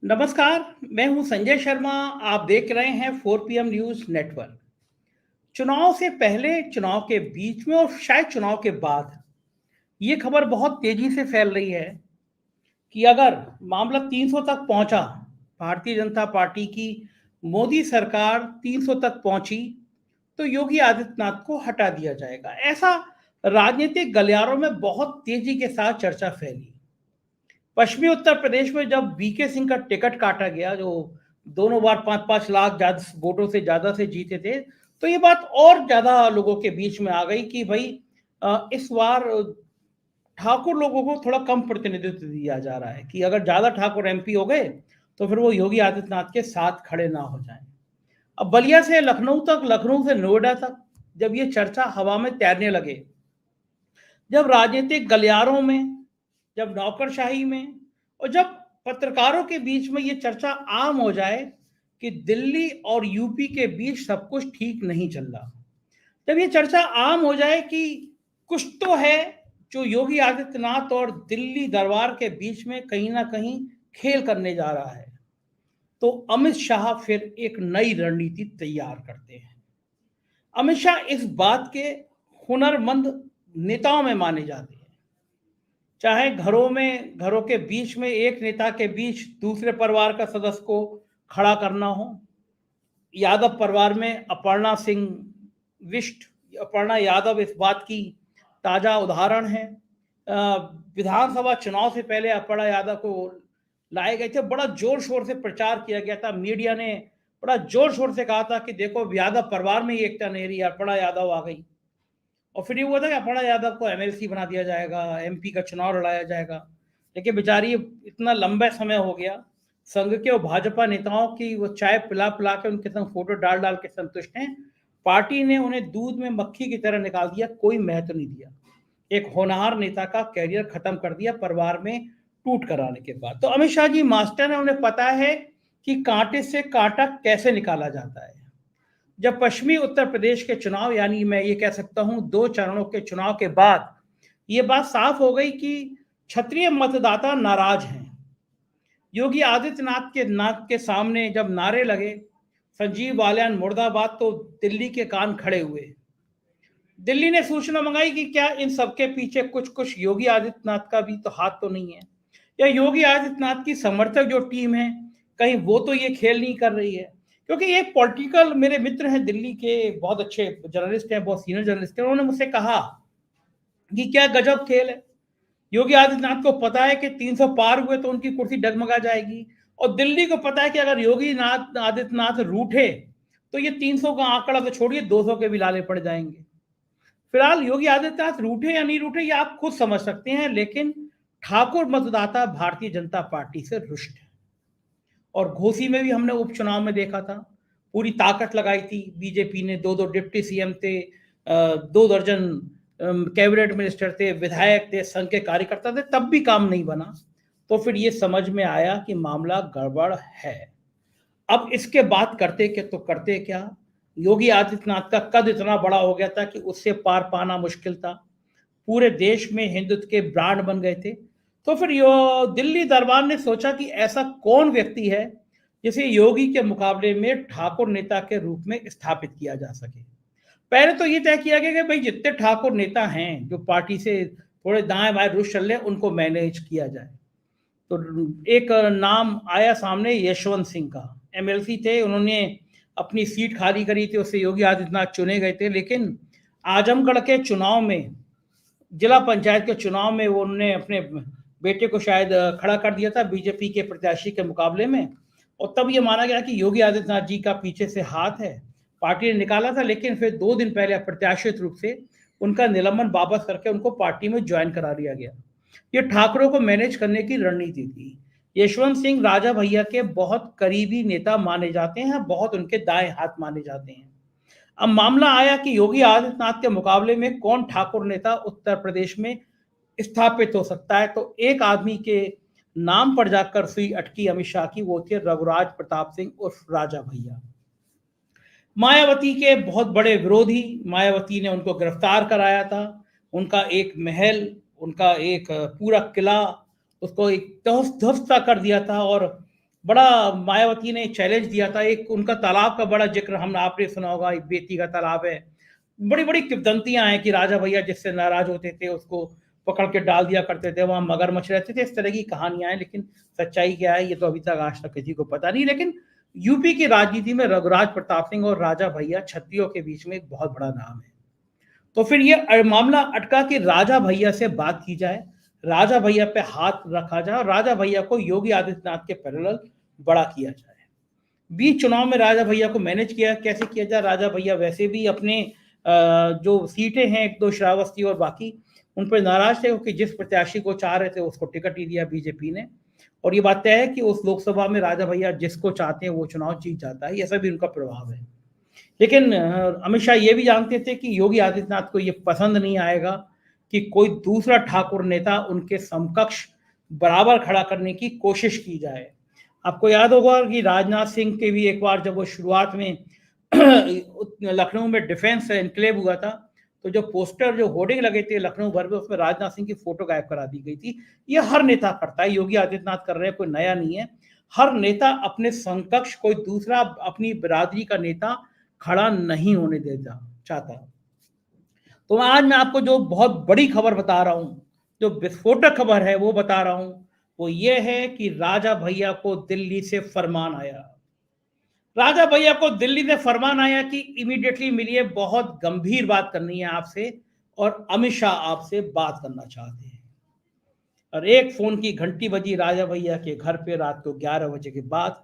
नमस्कार, मैं हूं संजय शर्मा। आप देख रहे हैं 4 PM न्यूज़ नेटवर्क। चुनाव से पहले, चुनाव के बीच में और शायद चुनाव के बाद ये खबर बहुत तेजी से फैल रही है कि अगर मामला 300 तक पहुंचा, भारतीय जनता पार्टी की मोदी सरकार 300 तक पहुंची, तो योगी आदित्यनाथ को हटा दिया जाएगा। ऐसा राजनीतिक गलियारों में बहुत तेजी के साथ चर्चा फैली। पश्चिमी उत्तर प्रदेश में जब वीके सिंह का टिकट काटा गया, जो दोनों बार 5-5 लाख ज्यादा वोटों से जीते थे, तो ये बात और ज्यादा लोगों के बीच में आ गई कि भाई इस बार ठाकुर लोगों को थोड़ा कम प्रतिनिधित्व दिया जा रहा है कि अगर ज्यादा ठाकुर एमपी हो गए तो फिर वो योगी आदित्यनाथ के साथ खड़े ना हो जाएं। अब बलिया से लखनऊ तक, लखनऊ से नोएडा तक जब ये चर्चा हवा में तैरने लगे, जब राजनीतिक गलियारों में, जब नौकरशाही में और जब पत्रकारों के बीच में ये चर्चा आम हो जाए कि दिल्ली और यूपी के बीच सब कुछ ठीक नहीं चल रहा, जब ये चर्चा आम हो जाए कि कुछ तो है जो योगी आदित्यनाथ और दिल्ली दरबार के बीच में कहीं ना कहीं खेल करने जा रहा है, तो अमित शाह फिर एक नई रणनीति तैयार करते हैं। अमित शाह इस बात के हुनरमंद नेताओं में माने जाते हैं। चाहे घरों के बीच में एक नेता के बीच दूसरे परिवार का सदस्य को खड़ा करना हो, यादव परिवार में अपर्णा सिंह विष्ट, अपर्णा यादव इस बात की ताजा उदाहरण है। विधानसभा चुनाव से पहले अपर्णा यादव को लाए गए थे, बड़ा जोर शोर से प्रचार किया गया था, मीडिया ने बड़ा जोर शोर से कहा था कि देखो यादव परिवार में ही एकता नहीं रही, अपर्णा यादव आ गई। और फिर ये हुआ था कि अपर्णा यादव को एमएलसी बना दिया जाएगा, एमपी का चुनाव लड़ाया जाएगा। लेकिन बेचारी इतना लंबा समय हो गया, संघ के और भाजपा नेताओं की वो चाय पिला पिला के उनके संग फोटो डाल डाल के संतुष्ट हैं। पार्टी ने उन्हें दूध में मक्खी की तरह निकाल दिया, कोई महत्व नहीं दिया। एक होनहार नेता का कैरियर खत्म कर दिया परिवार में टूट कर आने के बाद। तो अमित शाह जी मास्टर है, उन्हें पता है कि कांटे से कांटा कैसे निकाला जाता है। जब पश्चिमी उत्तर प्रदेश के चुनाव, यानी मैं ये कह सकता हूं 2 चरणों के चुनाव के बाद, ये बात साफ हो गई कि क्षत्रिय मतदाता नाराज हैं। योगी आदित्यनाथ के नाक के सामने जब नारे लगे संजीव बालियान मुर्दाबाद, तो दिल्ली के कान खड़े हुए। दिल्ली ने सूचना मंगाई कि क्या इन सबके पीछे कुछ कुछ योगी आदित्यनाथ का भी तो हाथ तो नहीं है, या योगी आदित्यनाथ की समर्थक जो टीम है कहीं वो तो ये खेल नहीं कर रही है। क्योंकि ये पॉलिटिकल, मेरे मित्र हैं दिल्ली के, बहुत अच्छे जर्नलिस्ट हैं, बहुत सीनियर जर्नलिस्ट हैं, उन्होंने मुझसे कहा कि क्या गजब खेल है। योगी आदित्यनाथ को पता है कि 300 पार हुए तो उनकी कुर्सी डगमगा जाएगी, और दिल्ली को पता है कि अगर योगी आदित्यनाथ रूठे तो ये 300 का आंकड़ा तो छोड़िए, 200 के भी लाले पड़ जाएंगे। फिलहाल योगी आदित्यनाथ रूठे या नहीं रूठे ये आप खुद समझ सकते हैं, लेकिन ठाकुर मतदाता भारतीय जनता पार्टी से रुष्ट है। और घोसी में भी हमने उपचुनाव में देखा था, पूरी ताकत लगाई थी बीजेपी ने, 2-2 डिप्टी सीएम थे, 2 दर्जन कैबिनेट मिनिस्टर थे, विधायक थे, संघ के कार्यकर्ता थे, तब भी काम नहीं बना। तो फिर ये समझ में आया कि मामला गड़बड़ है। अब इसके बाद करते क्या, योगी आदित्यनाथ का कद इतना बड़ा हो गया था कि उससे पार पाना मुश्किल था। पूरे देश में हिंदुत्व के ब्रांड बन गए थे। तो फिर दिल्ली दरबार ने सोचा कि ऐसा कौन व्यक्ति है जिसे योगी के मुकाबले में ठाकुर नेता के रूप में स्थापित किया जा सके। पहले तो ये तय किया गया कि भाई जितने ठाकुर नेता हैं जो पार्टी से थोड़े दाएं बाएं रुख चल रहे, उनको मैनेज किया जाए। तो एक नाम आया सामने, यशवंत सिंह का। एमएलसी थे, उन्होंने अपनी सीट खाली करी थी, उससे योगी आदित्यनाथ चुने गए थे। लेकिन आजमगढ़ के चुनाव में, जिला पंचायत के चुनाव में, वो उन्होंने अपने बेटे को शायद खड़ा कर दिया था बीजेपी के प्रत्याशी के मुकाबले में, और तब ये माना गया कि योगी आदित्यनाथ जी का पीछे से हाथ है, पार्टी ने निकाला था। लेकिन फिर 2 दिन पहले अप्रत्याशित रूप से उनका निलंबन वापस करके उनको पार्टी में ज्वाइन करा दिया गया। ये ठाकरों को मैनेज करने की रणनीति थी। यशवंत सिंह राजा भैया के बहुत करीबी नेता माने जाते हैं, बहुत उनके दाएं हाथ माने जाते हैं। अब मामला आया कि योगी आदित्यनाथ के मुकाबले में कौन ठाकुर नेता उत्तर प्रदेश में स्थापित हो सकता है। तो एक आदमी के नाम पर जाकर सुई अटकी अमित शाह की, वो थे रघुराज प्रताप सिंह उर्फ राजा भैया। मायावती के बहुत बड़े विरोधी, मायावती ने उनको गिरफ्तार कराया था। उनका एक महल, उनका एक पूरा किला, उसको एक ध्वस्त कर दिया था। और बड़ा मायावती ने चैलेंज दिया था, एक उनका तालाब का बड़ा जिक्र हम आपने सुना होगा, बेती का तालाब है। बड़ी बड़ी किंवदंतियां हैं कि राजा भैया जिससे नाराज होते थे उसको पकड़ के डाल दिया करते थे, वहां मगरमच्छ रहते थे, इस तरह की कहानियां हैं। लेकिन सच्चाई क्या है ये तो अभी तक आज तक किसी को पता नहीं। लेकिन यूपी की राजनीति में रघुराज प्रताप सिंह और राजा भैया छत्रियों के बीच में एक बहुत बड़ा नाम है। तो फिर ये मामला अटका कि राजा भैया से बात की जाए, राजा भैया पे हाथ रखा जाए और राजा भैया को योगी आदित्यनाथ के पैरेलल बड़ा किया जाए। बीच चुनाव में राजा भैया को मैनेज किया कैसे किया जाए। राजा भैया वैसे भी अपने जो सीटें हैं, एक दो श्रावस्ती और बाकी, उन पर नाराज थे क्योंकि जिस प्रत्याशी को चाह रहे थे उसको टिकट ही दिया बीजेपी ने। और ये बात तय है कि उस लोकसभा में राजा भैया जिसको चाहते हैं वो चुनाव जीत जाता है, ऐसा भी उनका प्रभाव है। लेकिन अमित शाह ये भी जानते थे कि योगी आदित्यनाथ को ये पसंद नहीं आएगा कि कोई दूसरा ठाकुर नेता उनके समकक्ष बराबर खड़ा करने की कोशिश की जाए। आपको याद होगा कि राजनाथ सिंह के भी एक बार जब वो शुरुआत में लखनऊ में डिफेंस एनक्लेव हुआ था, तो जो पोस्टर जो होर्डिंग लगे थे लखनऊ भर में, उसमें राजनाथ सिंह की फोटो गायब करा दी गई थी। ये हर नेता करता है, योगी आदित्यनाथ कर रहे हैं, कोई नया नहीं है। हर नेता अपने समकक्ष कोई दूसरा अपनी बिरादरी का नेता खड़ा नहीं होने देता चाहता। तो आज मैं आपको जो बहुत बड़ी खबर बता रहा हूं, जो विस्फोटक खबर है वो बता रहा हूं, वो ये है कि राजा भैया को दिल्ली से फरमान आया। राजा भैया को दिल्ली से फरमान आया कि इमीडिएटली मिलिए, बहुत गंभीर बात करनी है आपसे और अमित शाह आपसे बात करना चाहते हैं। और एक फोन की घंटी बजी राजा भैया के घर पे रात को 11 बजे के बाद,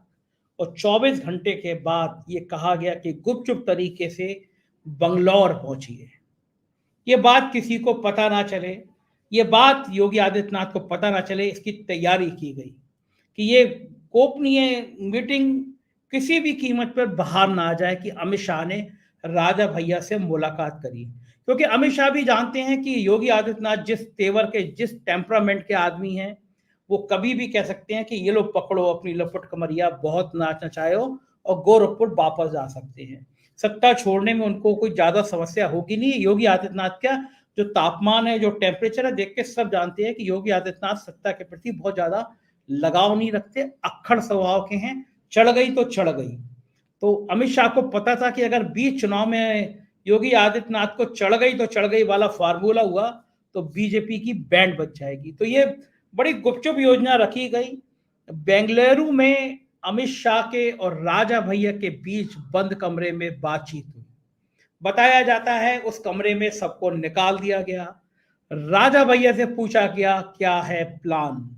और 24 घंटे के बाद ये कहा गया कि गुपचुप तरीके से बंगलौर पहुंचिए। ये बात किसी को पता ना चले, ये बात योगी आदित्यनाथ को पता ना चले, इसकी तैयारी की गई कि ये गोपनीय मीटिंग किसी भी कीमत पर बाहर ना आ जाए कि अमित शाह ने राजा भैया से मुलाकात करी। क्योंकि अमित शाह भी जानते हैं कि योगी आदित्यनाथ जिस तेवर के, जिस टेम्परामेंट के आदमी हैं, वो कभी भी कह सकते हैं कि ये लो पकड़ो अपनी लपट कमरिया, बहुत नाच नचायो और गोरखपुर वापस जा सकते हैं। सत्ता छोड़ने में उनको कोई ज्यादा समस्या होगी नहीं। योगी आदित्यनाथ का जो तापमान है, जो टेम्परेचर है, देख के सब जानते हैं कि योगी आदित्यनाथ सत्ता के प्रति बहुत ज्यादा लगाव नहीं रखते, अक्खड़ स्वभाव के हैं। चढ़ गई तो चढ़ गई। तो अमित शाह को पता था कि अगर बीच चुनाव में योगी आदित्यनाथ को चढ़ गई तो चढ़ गई वाला फार्मूला हुआ तो बीजेपी की बैंड बच जाएगी। तो ये बड़ी गुपचुप योजना रखी गई। बेंगलुरु में अमित शाह के और राजा भैया के बीच बंद कमरे में बातचीत हुई। बताया जाता है उस कमरे में सबको निकाल दिया गया। राजा भैया से पूछा गया क्या है प्लान।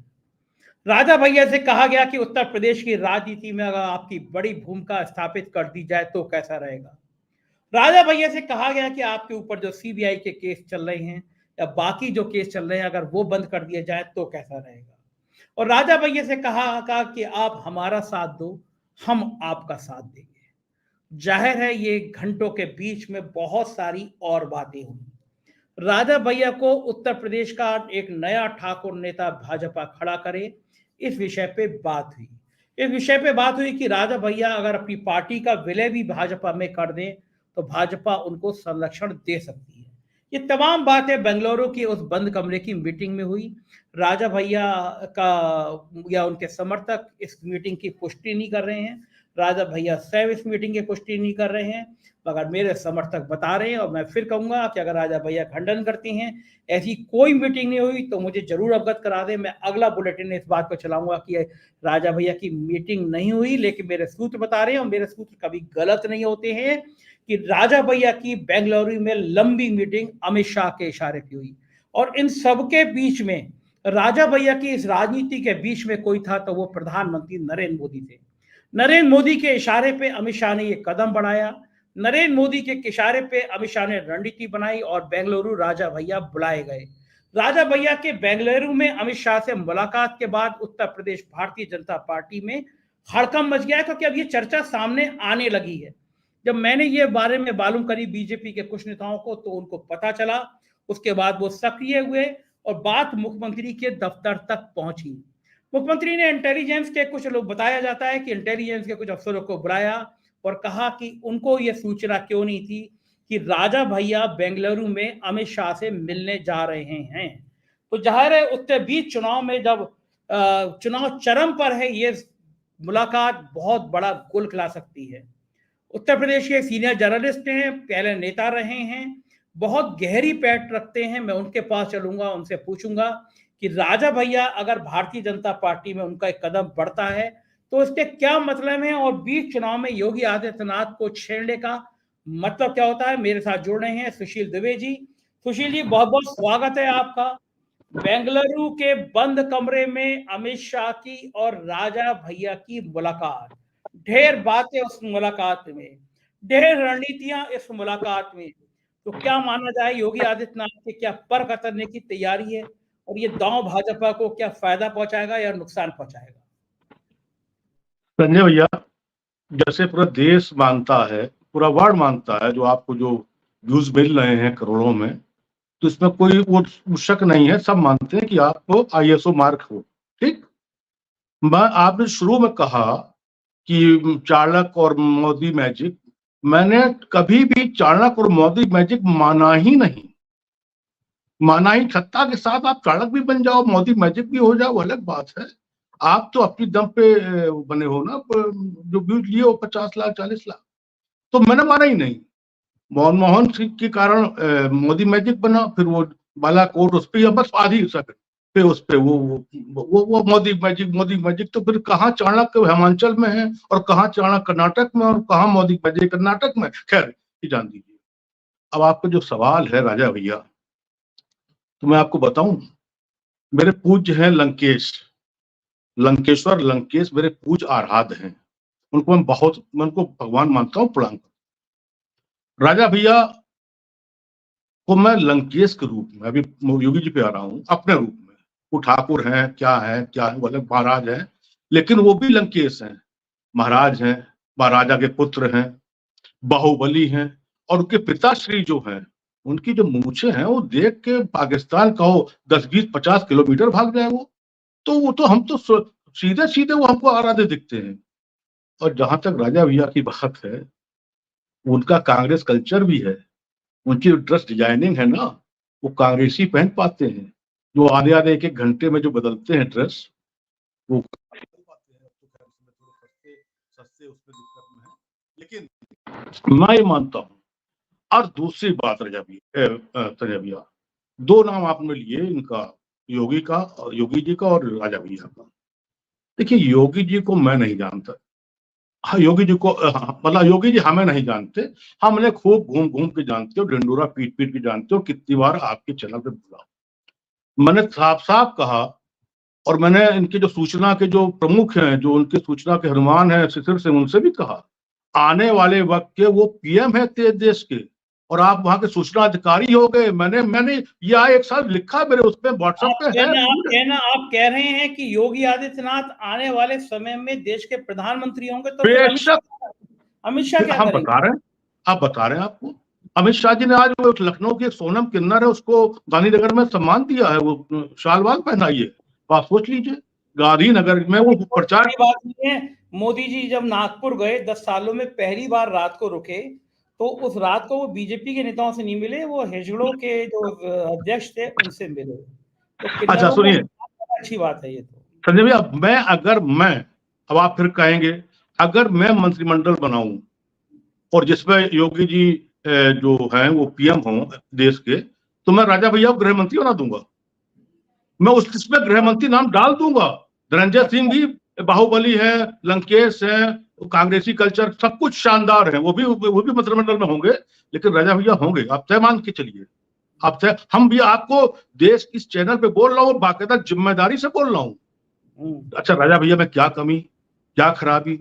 राजा भैया से कहा गया कि उत्तर प्रदेश की राजनीति में अगर आपकी बड़ी भूमिका स्थापित कर दी जाए तो कैसा रहेगा। राजा भैया से कहा गया कि आपके ऊपर जो सीबीआई के केस चल रहे हैं या बाकी जो केस चल रहे हैं, अगर वो बंद कर दिए जाए तो कैसा रहेगा। और राजा भैया से कहा कि आप हमारा साथ दो, हम आपका साथ देंगे। जाहिर है ये घंटों के बीच में बहुत सारी और बातें हुई। राजा भैया को उत्तर प्रदेश का एक नया ठाकुर नेता भाजपा खड़ा करे, इस विषय पे बात हुई। इस विषय पे बात हुई कि राजा भैया अगर अपनी पार्टी का विलय भी भाजपा में कर दें तो भाजपा उनको संरक्षण दे सकती है। ये तमाम बातें बेंगलुरु की उस बंद कमरे की मीटिंग में हुई। राजा भैया का या उनके समर्थक इस मीटिंग की पुष्टि नहीं कर रहे हैं, राजा भैया स्वयं इस मीटिंग की पुष्टि नहीं कर रहे हैं, मगर मेरे समर्थक बता रहे हैं। और मैं फिर कहूंगा कि अगर राजा भैया खंडन करती हैं, ऐसी कोई मीटिंग नहीं हुई, तो मुझे जरूर अवगत करा दें। मैं अगला बुलेटिन इस बात को चलाऊंगा कि राजा भैया की मीटिंग नहीं हुई, लेकिन मेरे सूत्र बता रहे हैं, और मेरे सूत्र कभी गलत नहीं होते हैं, कि राजा भैया की बेंगलुरु में लंबी मीटिंग अमित शाह के इशारे पे हुई। और इन सबके बीच में, राजा भैया की इस राजनीति के बीच में कोई था तो वो प्रधानमंत्री नरेंद्र मोदी थे। नरेंद्र मोदी के इशारे पे अमित शाह ने ये कदम बढ़ाया। नरेंद्र मोदी के इशारे पे अमित शाह ने रणनीति बनाई और बेंगलुरु राजा भैया बुलाए गए। राजा भैया के बेंगलुरु में अमित शाह से मुलाकात के बाद उत्तर प्रदेश भारतीय जनता पार्टी में हड़कंप मच गया, क्योंकि अब ये चर्चा सामने आने लगी है। जब मैंने ये बारे में मालूम करी बीजेपी के कुछ नेताओं को, तो उनको पता चला। उसके बाद वो सक्रिय हुए और बात मुख्यमंत्री के दफ्तर तक पहुंची। मुख्यमंत्री ने इंटेलिजेंस के कुछ लोग, बताया जाता है कि इंटेलिजेंस के कुछ अफसरों को बुलाया और कहा कि उनको यह सूचना क्यों नहीं थी कि राजा भैया बेंगलुरु में अमित शाह से मिलने जा रहे हैं। तो जाहिर है उत्तर बीच चुनाव में जब चुनाव चरम पर है, ये मुलाकात बहुत बड़ा गोल खिला सकती है। उत्तर प्रदेश के सीनियर जर्नलिस्ट हैं, पहले नेता रहे हैं, बहुत गहरी पैठ रखते हैं। मैं उनके पास चलूंगा, उनसे पूछूंगा कि राजा भैया अगर भारतीय जनता पार्टी में उनका एक कदम बढ़ता है तो इसके क्या मतलब है, और बीच चुनाव में योगी आदित्यनाथ को छेड़ने का मतलब क्या होता है। मेरे साथ जुड़ रहे हैं सुशील दुबे जी। सुशील जी, बहुत बहुत स्वागत है आपका। बेंगलुरु के बंद कमरे में अमित शाह की और राजा भैया की मुलाकात, ढेर बातें उस मुलाकात में, ढेर रणनीतियां इस मुलाकात में। तो क्या माना जाए, योगी आदित्यनाथ के क्या पर कतरने की तैयारी है, और ये दांव भाजपा को क्या फायदा पहुंचाएगा या नुकसान पहुंचाएगा? संजय भैया, जैसे पूरा देश मानता है, पूरा वर्ल्ड मानता है, जो आपको जो व्यूज मिल रहे हैं करोड़ों में, तो इसमें कोई वो शक नहीं है। सब मानते हैं कि आपको ISO मार्क हो। ठीक, आपने शुरू में कहा कि चाणक्य और मोदी मैजिक, मैंने कभी भी चाणक्य और मोदी मैजिक माना ही नहीं, माना ही। सत्ता के साथ आप चाणक्य भी बन जाओ, मोदी मैजिक भी हो जाओ, अलग बात है। आप तो अपनी दम पे बने हो ना, जो व्यूज लिए हो 50 लाख 40 लाख, तो मैंने माना ही नहीं। मनमोहन सिंह के कारण मोदी मैजिक बना, फिर वो बालाकोट उस पर बस आधी सक पे उस पे वो मोदी मैजिक। तो फिर कहाँ चाणक्य हिमाचल में है और कहाँ चाणक्य कर्नाटक में और कहाँ मोदी मैजिक कर्नाटक में। खैर, ये जान दीजिए। अब आपका जो सवाल है राजा भैया, तो मैं आपको बताऊं, मेरे पूज्य हैं लंकेश्वर लंकेश मेरे पूज्य आराध्य हैं। उनको मैं उनको भगवान मानता हूँ, प्रणाम। राजा भैया को मैं लंकेश के रूप में, अभी योगी जी पे आ रहा हूँ, अपने रूप में। वो ठाकुर हैं, क्या है वो अलग महाराज हैं, लेकिन वो भी लंकेश हैं, महाराज हैं, महाराजा के पुत्र हैं, बाहुबली हैं। और उनके पिताश्री जो हैं, उनकी जो मूछें हैं, वो देख के पाकिस्तान का हो 10-20-50 किलोमीटर भाग जाए वो। तो वो तो हम तो सीधे सीधे वो हमको आराध्य दिखते हैं। और जहां तक राजा भैया की बात है, उनका कांग्रेस कल्चर भी है। उनकी ड्रेस डिजाइनिंग है ना, वो कांग्रेसी पहन पाते हैं। जो आधे आधे एक एक घंटे में जो बदलते हैं ड्रेस, वो सस्ते उसमें दिक्कत में है। लेकिन मैं ये मानता हूँ। और दूसरी बात राजा भैया, दो नाम आपने लिए इनका, योगी का, योगी जी का और राजा भैया का। देखिए, योगी जी को मैं नहीं जानता। हाँ, योगी जी को मतलब योगी जी हमें नहीं जानते, हमने खूब घूम घूम के जानते हो, ढिंडोरा पीट पीट के जानते हो। कितनी बार आपके चैनल पे बोला, मैंने साफ साफ कहा। और मैंने इनके जो सूचना के जो प्रमुख हैं, जो उनके सूचना के हनुमान हैं शिशिर से, उनसे भी कहा, आने वाले वक्त के वो PM है देश के, और आप वहां के सूचना अधिकारी हो गए। मैंने यह एक साल लिखा मेरे उस पे व्हाट्सएप पे है। आप कह रहे हैं कि योगी आदित्यनाथ आने वाले समय में देश के प्रधानमंत्री होंगे, तो बेशक। अमित शाह क्या आप बता रहे हैं, आपको अमित शाह जी ने आज वो लखनऊ की एक सोनम किन्नर है, उसको गांधीनगर में सम्मान दिया है, वो शाल वाल पहनाइए। आप सोच लीजिए, गांधीनगर में वो प्रचार। बात नहीं है। मोदी जी जब नागपुर गए 10 सालों में पहली बार रात को रुके, तो उस रात को वो बीजेपी के नेताओं से नहीं मिले, वो हिजड़ों के जो अध्यक्ष थे उनसे मिले। तो अच्छा सुनिए, अच्छी बात है ये। तो संजय भैया, अब आप फिर कहेंगे, अगर मैं मंत्रिमंडल बनाऊं और जिसमें योगी जी जो हैं वो PM हों देश के, तो मैं राजा भैया को गृह मंत्री बना दूंगा। मैं उसमें गृह मंत्री नाम डाल दूंगा। धनंजय सिंह भी बाहुबली है, लंकेश है, कांग्रेसी कल्चर सब कुछ शानदार है, वो भी मंत्रिमंडल में होंगे। लेकिन राजा भैया होंगे, आप तय मान के चलिए। आप तय, हम भी आपको देश इस चैनल पे बोल रहा हूँ, बाकायदा जिम्मेदारी से बोल रहा हूँ। अच्छा राजा भैया में क्या कमी, क्या खराबी,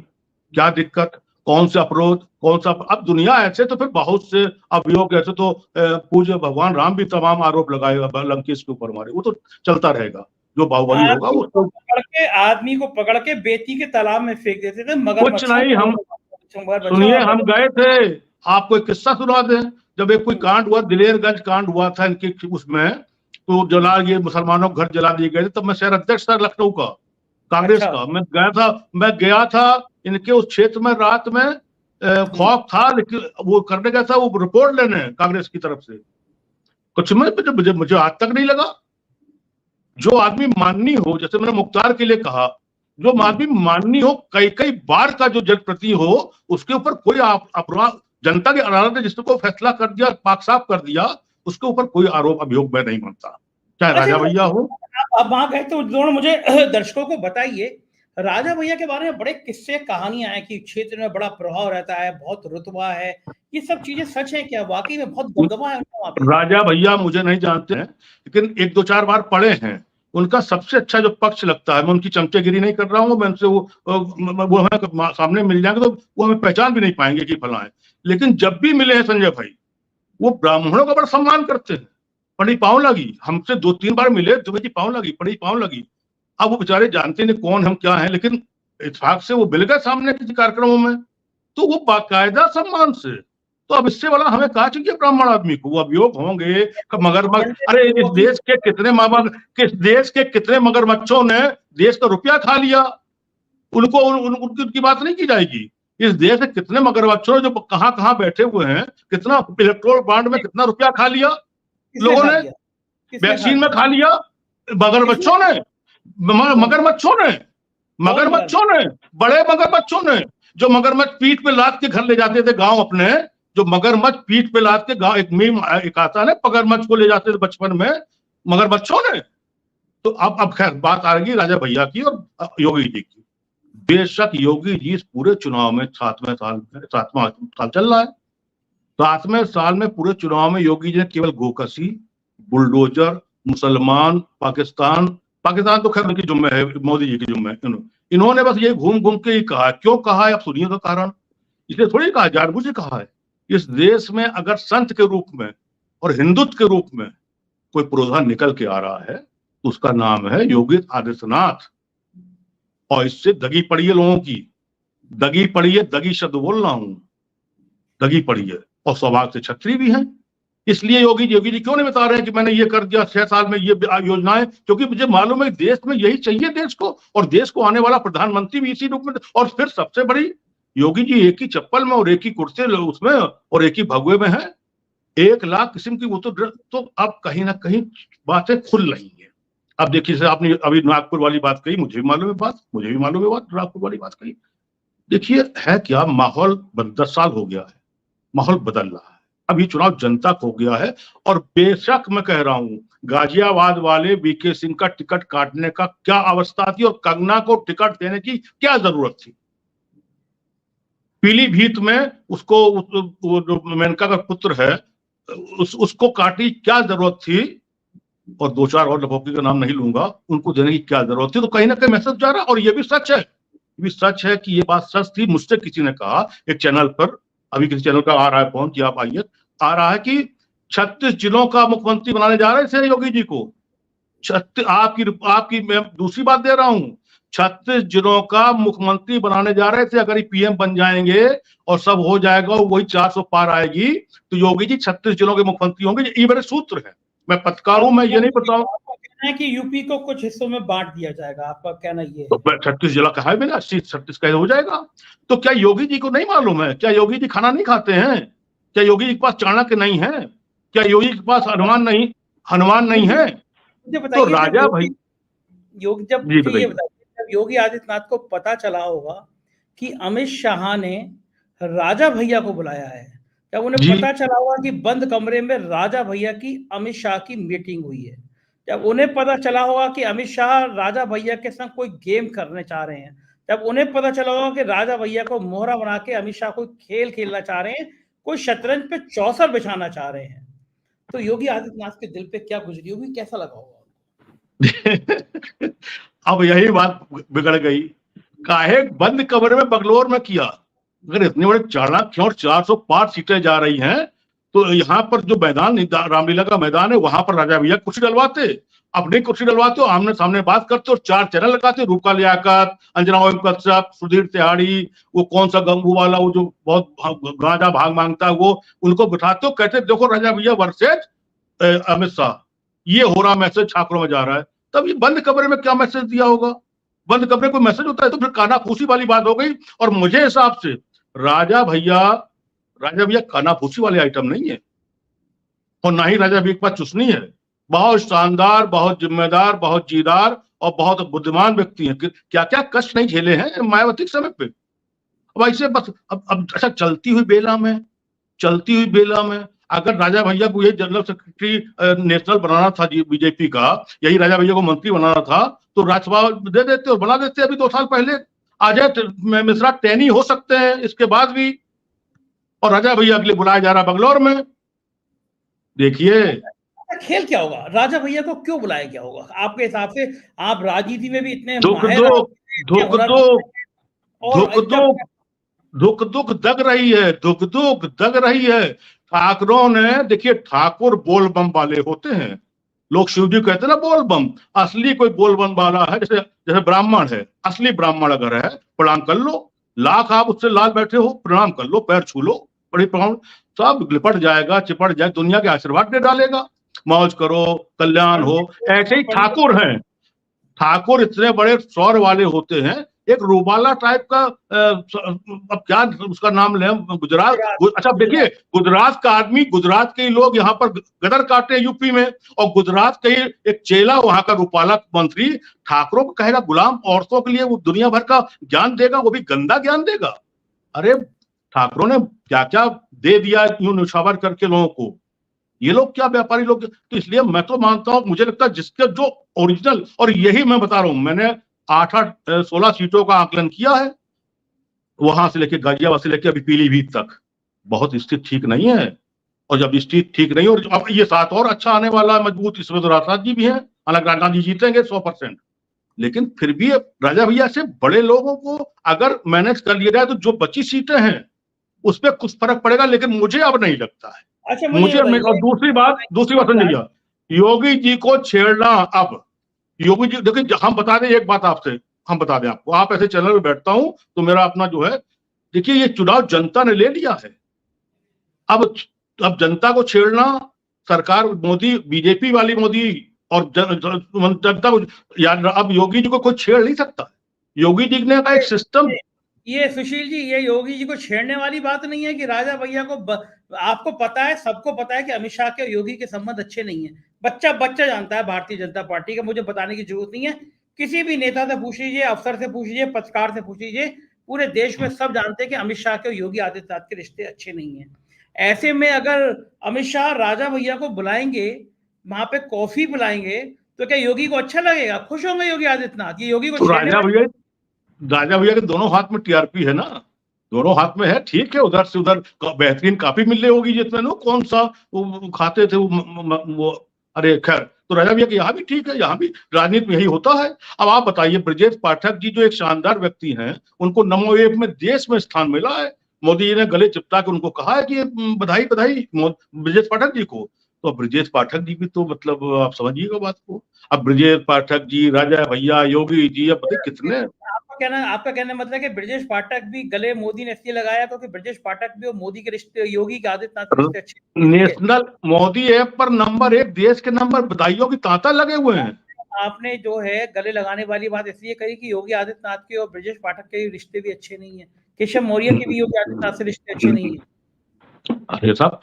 क्या दिक्कत, कौन सा अपरोध, कौन सा। अब दुनिया ऐसे तो फिर बहुत से अभियोग, ऐसे तो पूज्य भगवान राम भी तमाम आरोप लगाएगा लंकेश के ऊपर हमारे, वो तो चलता रहेगा। जो बाहुबली होगा उसको आदमी को पकड़ के बेती के तालाब में फेंक देते थे, मगर कुछ नहीं। हम सुनिए, हम गए थे, आपको एक किस्सा सुना दें। जब एक कोई कांड हुआ, दिलेरगंज कांड हुआ था इनके उसमें, तो जला ये मुसलमानों को घर जला दिए गए थे। तब मैं शहर अध्यक्ष था लखनऊ का, कांग्रेस का। मैं गया था इनके उस क्षेत्र में, रात में खौफ था, लेकिन वो करने गया था, वो रिपोर्ट लेने कांग्रेस की तरफ से। कुछ में मुझे आज तक नहीं लगा। जो आदमी माननी हो, जैसे मैंने मुख्तार के लिए कहा जो आदमी माननीय हो, कई कई बार का जो जनप्रति हो, उसके ऊपर कोई अपराध, जनता की अदालत ने जिसको फैसला कर दिया, पाक साफ कर दिया, उसके ऊपर कोई आरोप अभियोग मैं नहीं मानता, चाहे राजा भैया हो। आप वहां गए तो दोनों मुझे दर्शकों को बताइए, राजा भैया के बारे में बड़े किस्से कहानियां हैं कि क्षेत्र में बड़ा प्रभाव रहता है, बहुत रुतबा है, ये सब चीजें सच है क्या? वाकई में बहुत दबदबा है उनका वहां पे? राजा भैया मुझे नहीं जानते हैं, लेकिन एक दो चार बार पढ़े हैं। उनका सबसे अच्छा जो पक्ष लगता है, मैं उनकी चमचेगिरी नहीं कर रहा हूँ, मैं उनसे वो हमें सामने मिल जाएंगे तो वो हमें पहचान भी नहीं पाएंगे कि फला है, लेकिन जब भी मिले हैं संजय भाई, वो ब्राह्मणों का बड़ा सम्मान करते हैं। पड़ी पाँव लगी, हमसे 2-3 बार मिले तो भाई पाँव लगी, पड़ी पाँव लगी। अब वो बेचारे जानते नहीं कौन हम क्या है, लेकिन इत्तेफाक से वो मिल गए सामने किसी कार्यक्रमों में, तो वो बाकायदा सम्मान से। तो अब इससे वाला हमें कहा चाहिए ब्राह्मण आदमी को, वो अभियोग होंगे मगरमच्छ, अरे इस देश के कितने मगरमच्छों ने देश का रुपया खा लिया, उनको उनकी बात नहीं की जाएगी। इस देश में कितने मगरमच्छों जो कहां बैठे हुए हैं, कितना इलेक्ट्रोल बॉन्ड में कितना रुपया खा लिया लोगों ने, वैक्सीन में खा लिया मगरमच्छों ने, बड़े मगरमच्छों ने, जो मगरमच्छ पीठ पे लाद के घर ले जाते थे गांव अपने, जो मगरमच्छ पीठ पे लाद के गांव, एक मीम एक आता है ना, मगरमच्छ को ले जाते थे बचपन में मगरमच्छों ने। तो अब खैर बात आ रही राजा भैया की और योगी जी की। बेशक योगी जी इस पूरे चुनाव में 7वां साल चल रहा है, 7वें साल में पूरे चुनाव में योगी जी ने केवल गोकशी, बुलडोजर, मुसलमान, पाकिस्तान तो खैर उनकी जुम्मे है, मोदी जी की जुम्मे है। इन्होंने बस ये घूम घूम के ही कहा। क्यों कहा है आप सुनिए तो कारण, इसलिए थोड़ी कहा, जानबूझ के कहा है। इस देश में अगर संत के रूप में और हिंदुत्व के रूप में कोई पुरोधा निकल के आ रहा है तो उसका नाम है योगी आदित्यनाथ। और इससे दगी पड़ी है लोगों की, दगी पड़ी है, दगी शब्द बोल रहा हूं, दगी पड़ी है, और स्वभाव से छत्री भी हैं। इसलिए योगी जी क्यों नहीं बता रहे हैं कि मैंने ये कर दिया 6 साल में, ये योजनाएं, क्योंकि मुझे मालूम है देश में यही चाहिए देश को, और देश को आने वाला प्रधानमंत्री भी इसी रूप में। और फिर सबसे बड़ी, योगी जी एक ही चप्पल में और एक ही कुर्ते उसमें और एक ही भगवे में है, 1 लाख किस्म की वो तो अब कहीं ना कहीं बातें खुल रही है। अब देखिए आपने अभी नागपुर वाली बात कही, मुझे भी मालूम है बात, नागपुर वाली बात कही। देखिए है क्या, माहौल 10 साल हो गया है, माहौल बदल रहा है। अब ये चुनाव जनता को हो गया है, और बेशक मैं कह रहा हूं, गाजियाबाद वाले वीके सिंह का टिकट काटने का क्या अवस्था थी, और कंगना को टिकट देने की क्या जरूरत थी। पीलीभीत में उसको, वो जो मेनका का पुत्र है, उसको काटी क्या जरूरत थी, और 2-4 और लफोकी का नाम नहीं लूंगा, उनको देने की क्या जरूरत थी। तो कहीं ना कहीं मैसेज जा रहा है, और ये भी सच है कि ये बात सच थी। मुझसे किसी ने कहा एक चैनल पर, अभी किसी चैनल का आ रहा है फोन कि आप आइए, आ रहा है कि 36 जिलों का मुख्यमंत्री बनाने जा रहे थे योगी जी को। आपकी मैं दूसरी बात दे रहा हूं, 36 जिलों का मुख्यमंत्री बनाने जा रहे थे। अगर ये पीएम बन जाएंगे और सब हो जाएगा, वही 400 पार आएगी, तो योगी जी 36 जिलों के मुख्यमंत्री होंगे। ये मेरे सूत्र है, मैं पत्रकार हूं, मैं ये नहीं बताऊं है कि यूपी को कुछ हिस्सों में बांट दिया जाएगा, आपका कहना ये है? तो 36 जिला कहा है मैंने, 36 कैसे हो जाएगा? तो क्या योगी जी को नहीं मालूम है? क्या योगी जी खाना नहीं खाते हैं? क्या योगी जी के पास चाणक्य नहीं है? क्या योगी के पास हनुमान नहीं है? तो राजा भाई जब योगी आदित्यनाथ को पता चला होगा कि अमित शाह ने राजा भैया को बुलाया है, जब उन्हें पता चला होगा कि बंद कमरे में राजा भैया की अमित शाह की मीटिंग हुई है, जब उन्हें पता चला होगा कि अमित शाह राजा भैया के संग कोई गेम करने चाह रहे हैं, जब उन्हें पता चला होगा कि राजा भैया को मोहरा बना के अमित शाह कोई खेल खेलना चाह रहे हैं, कोई शतरंज पे चौसर बिछाना चाह रहे हैं, तो योगी आदित्यनाथ के दिल पे क्या गुजरी होगी, कैसा लगा होगा? अब यही बात बिगड़ गई, काहे बंद कमरे में बंगलोर में किया। अगर इतने बड़े चाणक्य और 405 सीटें जा रही हैं, तो यहाँ पर जो मैदान रामलीला का मैदान है, वहां पर राजा भैया कुर्सी डलवाते, अपनी कुर्सी डलवाते हो, आमने सामने बात करते और 4 चैनल लगाते, रूपा लियाकत, अंजना कश्यप, सुधीर तिहाड़ी, वो कौन सा गंगू वाला, वो जो बहुत गांजा भाग मांगता है, वो उनको बिठाते हो, कहते देखो राजा भैया वर्सेज अमित शाह, ये हो रहा मैसेज छात्रों में जा रहा है। तब ये बंद कमरे में क्या मैसेज दिया होगा? बंद कमरे कोई मैसेज होता है तो फिर कानाफूसी वाली बात हो गई। और मुझे हिसाब से राजा भैया कानाफूसी वाले आइटम नहीं है, और ना ही राजा भैया के पास चुसनी है। बहुत शानदार, बहुत जिम्मेदार, बहुत जीदार और बहुत बुद्धिमान व्यक्ति हैं। क्या क्या कष्ट नहीं झेले हैं मायावती के समय पे। अब ऐसे बस अब अच्छा चलती हुई बेला में अगर राजा भैया को ये जनरल सेक्रेटरी नेशनल बनाना था बीजेपी का, यही राजा भैया को मंत्री बनाना था, तो राज्यसभा दे देते और बना देते अभी 2 साल पहले। अजय मिश्रा टैनी हो सकते हैं इसके बाद भी, और राजा भैया के लिए बुलाया जा रहा बंगलौर में। देखिए खेल क्या होगा, राजा भैया को क्यों बुलाया गया होगा आपके हिसाब से? आप राजनीति में भी इतने धुक माहिर धुक धुक धुक और धुक धुक धुक धुक दग रही है, धुक धुक दग रही है। ठाकरों ने, देखिए ठाकुर बोल बम वाले होते हैं, लोग शिव जी कहते हैं ना बोल बम, असली कोई बोल बम वाला है जैसे जैसे ब्राह्मण है, असली ब्राह्मण अगर है प्रणाम कर लो, लाख आप उससे लाल बैठे हो प्रणाम कर लो, पैर छू लो, बड़ी प्रणाम, सब लिपट जाएगा, चिपट जाए, दुनिया के आशीर्वाद दे डालेगा, मौज करो, कल्याण हो। ऐसे ही ठाकुर हैं, ठाकुर इतने बड़े सौर वाले होते हैं, एक रूबाला टाइप का अब क्या उसका नाम ले, गुजरात, अच्छा देखिए गुजरात का आदमी, गुजरात के लोग यहाँ पर गदर काटे यूपी में, और गुजरात के एक चेला वहां का रूपाला मंत्री ठाकुरों को कहेगा गुलाम, औरतों के लिए वो दुनिया भर का ज्ञान देगा, वो भी गंदा ज्ञान देगा। अरे ठाकुरों ने क्या क्या दे दिया यूं निछावर करके लोगों को, ये लोग क्या व्यापारी लोग। तो इसलिए मैं तो मानता हूं, मुझे लगता है जिसके जो ओरिजिनल, और यही मैं बता रहा हूं, मैंने 16 सीटों का आकलन किया है, वहां से लेके गाजियाबाद से लेके अभी पीलीभीत तक, बहुत स्थिति ठीक नहीं है। और जब स्थिति ठीक नहीं, और अब ये 7 और अच्छा आने वाला मजबूत, इसमें तो राजनाथ जी भी हैं, हालांकि राजनाथ जी जीतेंगे 100%, लेकिन फिर भी राजा भैया से बड़े लोगों को अगर मैनेज कर लिया जाए तो जो बची सीटें हैं उस पर कुछ फर्क पड़ेगा, लेकिन मुझे अब नहीं लगता है। अच्छा मुझे, और दूसरी बात समझिएगा, योगी जी को छेड़ना, अब योगी जी देखिए, हम बता दें एक बात आपसे, हम बता दें आपको, आप ऐसे चैनल में बैठता हूं तो मेरा अपना जो है, देखिए ये चुनाव जनता ने ले लिया है, अब जनता को छेड़ना, सरकार मोदी, बीजेपी वाली मोदी और जनता को याद, अब योगी जी को कोई छेड़ नहीं सकता। योगी जी ने का एक सिस्टम, ये सुशील जी, ये योगी जी को छेड़ने वाली बात नहीं है कि राजा भैया को आपको पता है, सबको पता है कि अमित शाह के योगी के संबंध अच्छे नहीं है, बच्चा जानता है भारतीय जनता पार्टी का, मुझे बताने की जरूरत नहीं है, किसी भी नेता से पूछ लीजिए, अफसर से पूछ लीजिए, पत्रकार से पूछ लीजिए, पूरे देश में सब जानते हैं कि अमित शाह के योगी आदित्यनाथ के रिश्ते अच्छे नहीं है। ऐसे में अगर अमित शाह राजा भैया को बुलाएंगे, वहां पे कॉफी बुलाएंगे, तो क्या योगी को अच्छा लगेगा? खुश होंगे योगी आदित्यनाथ? ये योगी को तो राजा भैया के दोनों हाथ में टीआरपी है ना, दोनों हाथ में है, ठीक है, उधर से उधर बेहतरीन काफी मिल रही होगी, जिसमें नो कौन सा वो खाते थे वो अरे खैर, तो राजा भैया के यहाँ भी ठीक है, यहाँ भी राजनीति में यही होता है। अब आप बताइए, ब्रजेश पाठक जी जो एक शानदार व्यक्ति हैं, उनको नमो ऐप में देश में स्थान मिला है, मोदी जी ने गले चिपटा के उनको कहा है कि बधाई बधाई ब्रजेश पाठक जी को, तो ब्रजेश पाठक जी भी तो मतलब आप समझिएगा बात को, अब ब्रजेश पाठक जी, राजा भैया, योगी जी, अब पता कितने। आपका कहना मतलब कि ब्रजेश पाठक भी गले मोदी ने इसलिए लगाया क्योंकि ब्रजेश पाठक भी और मोदी के रिश्ते, योगी के आदित्यनाथ के रिश्ते अच्छे, नेशनल मोदी ऐप पर नंबर 1, देश के नंबर, बधाइयों की तांता लगे हुए हैं। आपने जो है गले लगाने वाली बात इसलिए कही कि योगी आदित्यनाथ के और ब्रजेश पाठक के रिश्ते भी अच्छे नहीं है, केशव मौर्य के भी योगी आदित्यनाथ से रिश्ते अच्छे नहीं है। अरे साहब,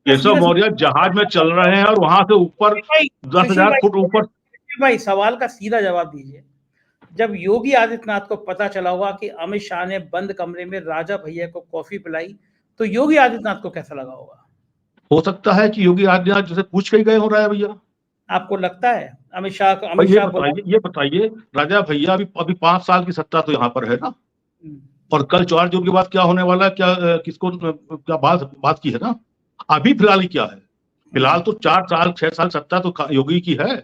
केशव मौर्य जहाज में चल रहे हैं और वहां से ऊपर 10,000 फुट ऊपर। भाई सवाल का सीधा जवाब दीजिए, जब योगी आदित्यनाथ को पता चला हुआ कि अमित शाह ने बंद कमरे में राजा भैया को कॉफी पिलाई, तो योगी आदित्यनाथ को कैसा लगा होगा? हो सकता है कि योगी आदित्यनाथ जैसे पूछ के गए हो राजा भैया, आपको लगता है अमित शाह ये बताइए राजा भैया अभी 5 साल की सत्ता तो यहाँ पर है ना, और कल 4 जून के बाद क्या होने वाला है, क्या किसको क्या बात की है ना, अभी फिलहाल क्या है, फिलहाल तो 4 साल 6 साल सत्ता तो योगी की है,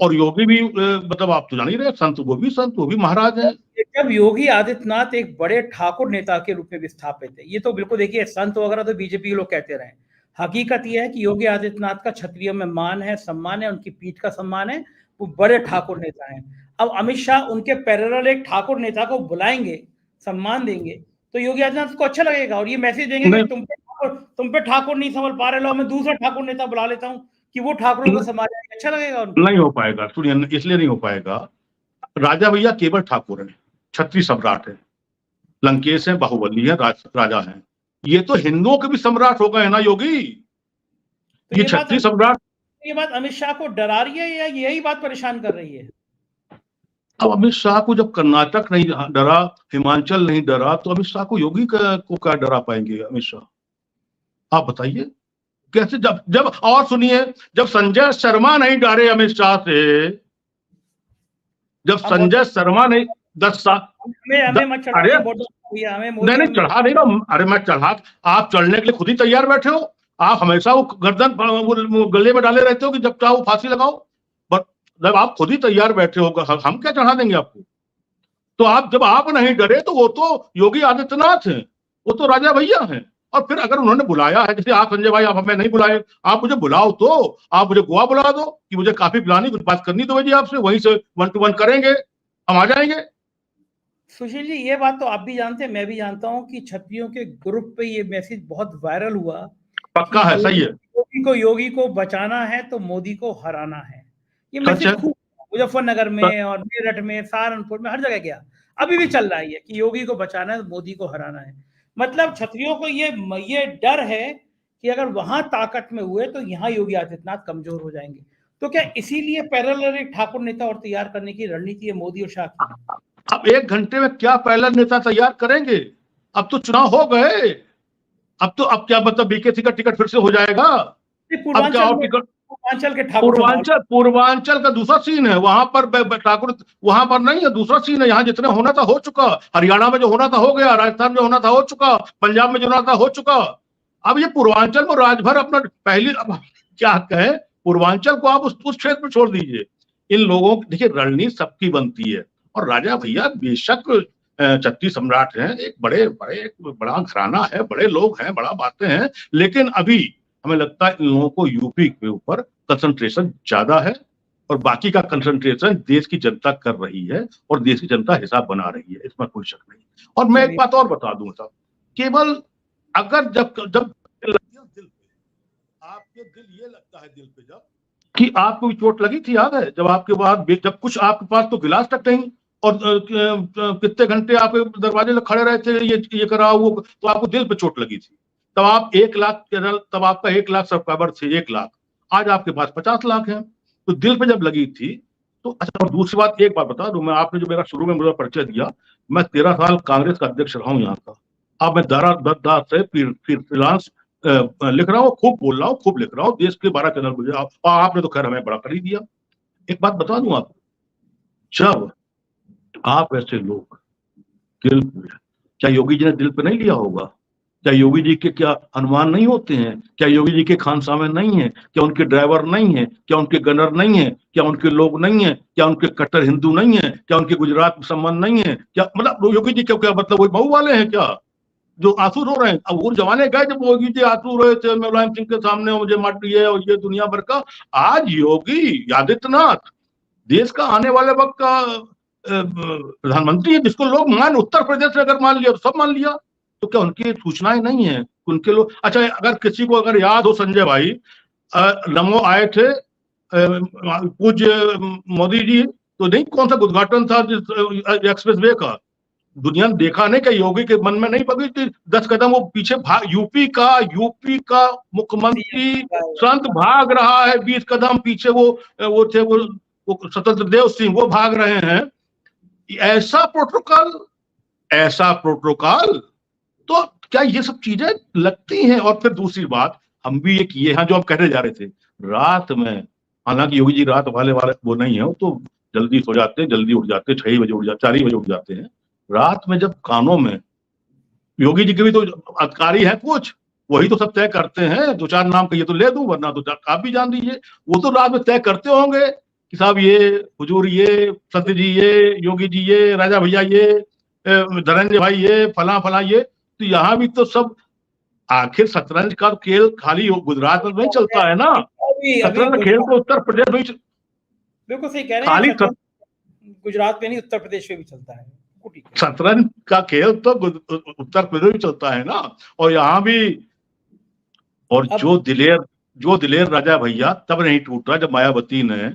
और योगी भी मतलब आप तो जान ही रहे, संत वो भी महाराज है। जब योगी आदित्यनाथ एक बड़े ठाकुर नेता के रूप में विस्थापित है, ये तो बिल्कुल देखिए, संत वगैरह तो बीजेपी के लोग कहते रहे, हकीकत यह है कि योगी आदित्यनाथ का क्षत्रियों में मान है, सम्मान है, उनकी पीठ का सम्मान है, वो बड़े ठाकुर नेता हैं। अब अमित शाह उनके पैरेलल एक ठाकुर नेता को बुलाएंगे, सम्मान देंगे, तो योगी आदित्यनाथ को अच्छा लगेगा और ये मैसेज देंगे कि तुम पे ठाकुर नहीं संभल पा रहे, लो मैं दूसरा ठाकुर नेता बुला लेता हूँ कि वो ठाकुरों को संभालेगा, अच्छा लगेगा उनको? नहीं हो पाएगा, सुनिए, इसलिए नहीं हो पाएगा, राजा भैया केवल ठाकुर है, क्षत्रिय सम्राट है, लंकेश है, बाहुबली है, राजा है, ये तो हिंदुओं के भी सम्राट हो गए ना योगी, ये क्षत्रिय सम्राट। ये बात अमित शाह को डरा रही है या यही बात परेशान कर रही है? अब अमित शाह को जब कर्नाटक नहीं डरा, हिमाचल नहीं डरा, तो अमित शाह को योगी को क्या डरा पाएंगे अमित शाह? आप बताइए कैसे? जब जब और सुनिए, जब संजय शर्मा नहीं डरे अमित शाह से, जब संजय शर्मा नहीं 10 साल हमें मत चढ़ा, अरे हमें नहीं चढ़ा नहीं रहा, अरे मैं चढ़ा, आप चढ़ने के लिए खुद ही तैयार बैठे हो। आप हमेशा वो गर्दन वो गले में डाले रहते हो कि जब चाहो फांसी लगाओ, बट जब आप खुद ही तैयार बैठे हो, हम क्या चढ़ा देंगे आपको? तो आप जब आप नहीं डरे तो वो तो योगी आदित्यनाथ हैं, वो तो राजा भैया हैं। और फिर अगर उन्होंने बुलाया है, जैसे आप संजय भाई, आप हमें नहीं बुलाए, आप मुझे बुलाओ, तो आप मुझे गोवा बुला दो कि मुझे काफी पिलानी, कुछ बात करनी तो जी आपसे, वहीं से 1 to 1 करेंगे, हम आ जाएंगे। सुशील जी, ये बात तो आप भी जानते हैं, मैं भी जानता हूं कि छत्रियों के ग्रुप पे ये मैसेज बहुत वायरल हुआ। पक्का है, सही है। योगी को बचाना है तो मोदी को हराना है, ये मैसेज खूब मुजफ्फरनगर में और मेरठ में, सहारनपुर में, हर जगह गया। अभी भी चल रहा है कि योगी को बचाना है तो मोदी को हराना है। मतलब छत्रियों को ये डर है कि अगर वहां ताकत में हुए तो यहाँ योगी आदित्यनाथ कमजोर हो जाएंगे। तो क्या इसीलिए पैरेलल एक ठाकुर नेता और तैयार करने की रणनीति है मोदी और शाह की? अब 1 घंटे में क्या पैरेलल नेता तैयार करेंगे? अब तो चुनाव हो गए, अब क्या मतलब बीकेसी का टिकट फिर से हो जाएगा? अब क्या और टिकट? पूर्वांचल के ठाकुर, पूर्वांचल का दूसरा सीन है, वहां पर ठाकुर वहां पर नहीं है, दूसरा सीन है। यहाँ जितने होना था हो चुका, हरियाणा में जो होना था हो गया, राजस्थान में होना था हो चुका, पंजाब में जो होना था हो चुका। अब ये पूर्वांचल में राजभर अपना पहली, अब क्या कहें, पूर्वांचल को आप उस क्षेत्र में छोड़ दीजिए। इन लोगों की देखिए रणनीति सबकी बनती है, और राजा भैया बेशक छत्तीस सम्राट हैं, एक बड़ा घराना है, बड़े लोग हैं, बड़ा बातें हैं, लेकिन अभी हमें लगता है इन लोगों को यूपी के ऊपर कंसंट्रेशन ज्यादा है, और बाकी का कंसंट्रेशन देश की जनता कर रही है, और देश की जनता हिसाब बना रही है, इसमें कोई शक नहीं। और मैं एक बात और बता दूं साहब, केवल अगर जब दिल पे, आपके दिल ये लगता है दिल पे, जब कि आपको भी चोट लगी थी, याद है? जब आपके बाद जब कुछ आपके पास तो गिलास तक नहीं, और कितने घंटे आप दरवाजे में खड़े रहे थे, ये करा वो, तो आपको दिल पे चोट लगी थी। तब आप 1 लाख, तब आपका 1 लाख सब्सक्राइबर थे, 1 लाख, आज आपके पास 50 लाख हैं। तो दिल पे जब लगी थी तो अच्छा। और दूसरी बात, एक बात बता दूं मैं, आपने जो मेरा शुरू में मुझे परिचय दिया, मैं 13 साल कांग्रेस का अध्यक्ष रहा हूं यहाँ का। अब मैं दर से फ्रीलांस लिख रहा हूँ, खूब बोल रहा हूँ, खूब लिख रहा हूँ, देश के 12 चैनल मुझे, आपने तो खैर हमें बड़ा कर ही दिया। एक बात बता दूं आपको, जब आप ऐसे लोग दिल पे, क्या योगी जी ने दिल पे नहीं लिया होगा? क्या योगी जी के क्या हनुमान नहीं होते हैं? क्या योगी जी के खानसामे नहीं है? क्या उनके ड्राइवर नहीं है? क्या उनके गनर नहीं है? क्या उनके लोग नहीं है? क्या उनके कट्टर हिंदू नहीं है? क्या उनके गुजरात में संबंध नहीं है? क्या मतलब योगी जी क्या मतलब वही बहू वाले हैं क्या जो आंसू रो रहे हैं? अब वो जमाने गए जब योगी जी आंसू रो रहे थे मुलायम सिंह के सामने, मुझे मत दिए और ये दुनिया भर का। आज योगी आदित्यनाथ देश का आने वाले वक्त का प्रधानमंत्री है, जिसको लोग उत्तर प्रदेश में अगर मान लिया तो सब मान लिया। तो क्या उनकी सूचनाएं नहीं है? उनके लोग, अच्छा अगर किसी को अगर याद हो संजय भाई, नमो आए थे पूज्य मोदी जी, तो नहीं कौन सा उद्घाटन था एक्सप्रेस वे का, दुनिया ने देखा नहीं? क्या योगी के मन में नहीं पगी थी 10 कदम वो पीछे यूपी का मुख्यमंत्री तुरंत भाग रहा है, 20 कदम पीछे वो थे वो स्वतंत्र देव सिंह, वो भाग रहे हैं। ऐसा प्रोटोकॉल, तो क्या ये सब चीजें लगती हैं? और फिर दूसरी बात, हम भी ये किए हैं जो हम कहने जा रहे थे, रात में, हालांकि योगी जी रात वाले वो नहीं है, वो तो जल्दी सो जाते हैं, जल्दी उठ जाते हैं, 6 बजे उठ जाते, 4 बजे उठ जाते हैं। रात में जब कानों में, योगी जी के भी तो अधिकारी है कुछ, वही तो सब तय करते हैं, 2-4 नाम कहिए तो ले दूं, वरना तो आप भी जान दीजिए, वो तो रात में तय करते होंगे कि साहब ये हुजूर, ये सत्य जी, ये योगी जी, ये राजा भैया, ये धनंजय भाई, ये फला ये। तो यहाँ भी तो सब, आखिर शतरंज का खेल खाली गुजरात में नहीं चलता है ना, शतरंज का खेल तो उत्तर प्रदेश में, बिल्कुल सही कह रहे हैं, गुजरात में नहीं उत्तर प्रदेश में भी चलता है शतरंज का खेल, तो उत्तर प्रदेश में चलता है ना। और यहाँ भी, और जो दिलेर राजा भैया तब नहीं टूटा जब मायावती ने,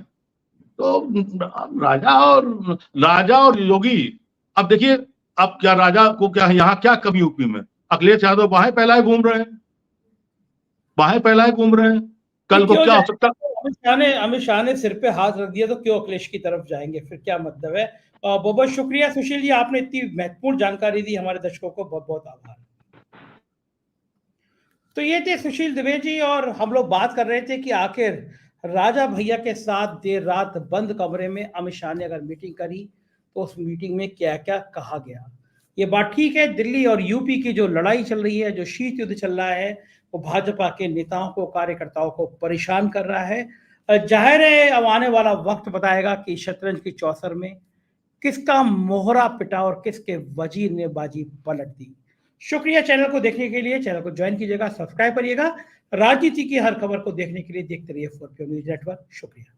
तो राजा और योगी, अब देखिए, अब क्या राजा को क्या यहाँ क्या कमी यूपी में? अखिलेश यादव बाहें फैलाए घूम रहे हैं, कल को क्या हो सकता? अमित शाह ने सिर पे हाथ रख दिया तो क्यों अखिलेश की तरफ जाएंगे, फिर क्या मतलब है। बहुत बहुत शुक्रिया सुशील जी, आपने इतनी महत्वपूर्ण जानकारी दी, हमारे दर्शकों को बहुत बहुत आभार। तो ये थे सुशील दुबे जी, और हम लोग बात कर रहे थे कि आखिर राजा भैया के साथ देर रात बंद कमरे में अमित शाह ने अगर मीटिंग करी तो उस मीटिंग में क्या क्या कहा गया। ये बात ठीक है, दिल्ली और यूपी की जो लड़ाई चल रही है, जो शीत युद्ध चल रहा है, वो भाजपा के नेताओं को, कार्यकर्ताओं को परेशान कर रहा है। जाहिर है अब आने वाला वक्त बताएगा कि शतरंज की चौसर में किसका मोहरा पिटा और किसके वजीर ने बाजी पलट दी। शुक्रिया चैनल को देखने के लिए, चैनल को ज्वाइन कीजिएगा, सब्सक्राइब करिएगा। राजनीति की हर खबर को देखने के लिए देखते रहिए 4PM न्यूज नेटवर्क। शुक्रिया।